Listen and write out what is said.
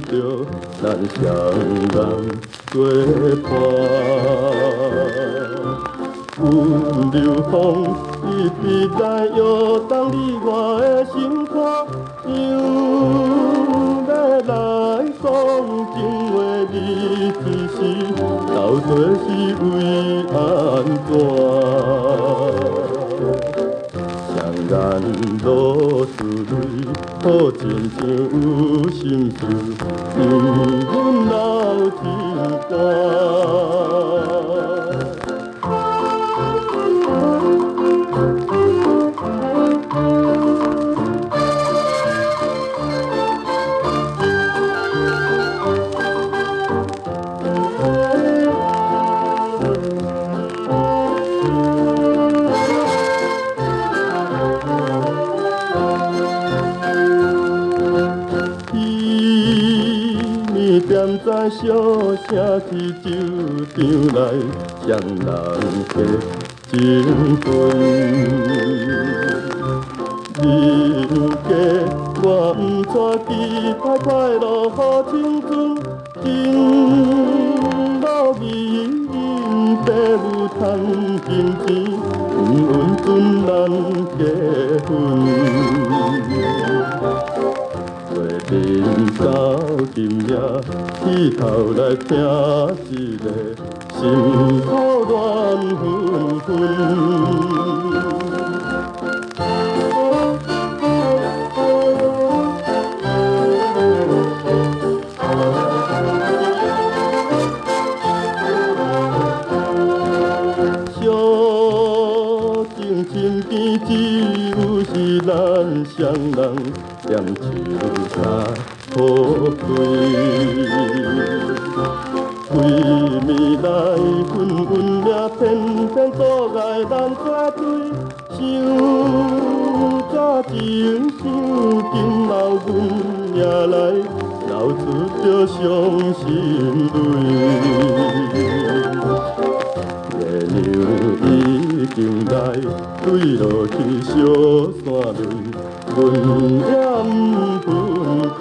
着咱双人作伴。温柔风一直来摇动你我的心肝，想要来讲情话，你一时到底是为安怎？双眼落珠泪，好亲像有心事，阮流情歌。踮在小城去酒场来，双人客情分。人家我毋带期待快乐好青春，情路意地有趁金钱，稳稳准咱结婚。人走今夜，起头来听一个心苦乱纷纷。小情身边只有是咱双人，踮树下好开。规暝来混混命，偏偏阻碍咱作对。想早情想今后阮也来流出着伤心泪。月亮已经来，坠落去小山内，阮也毋分开。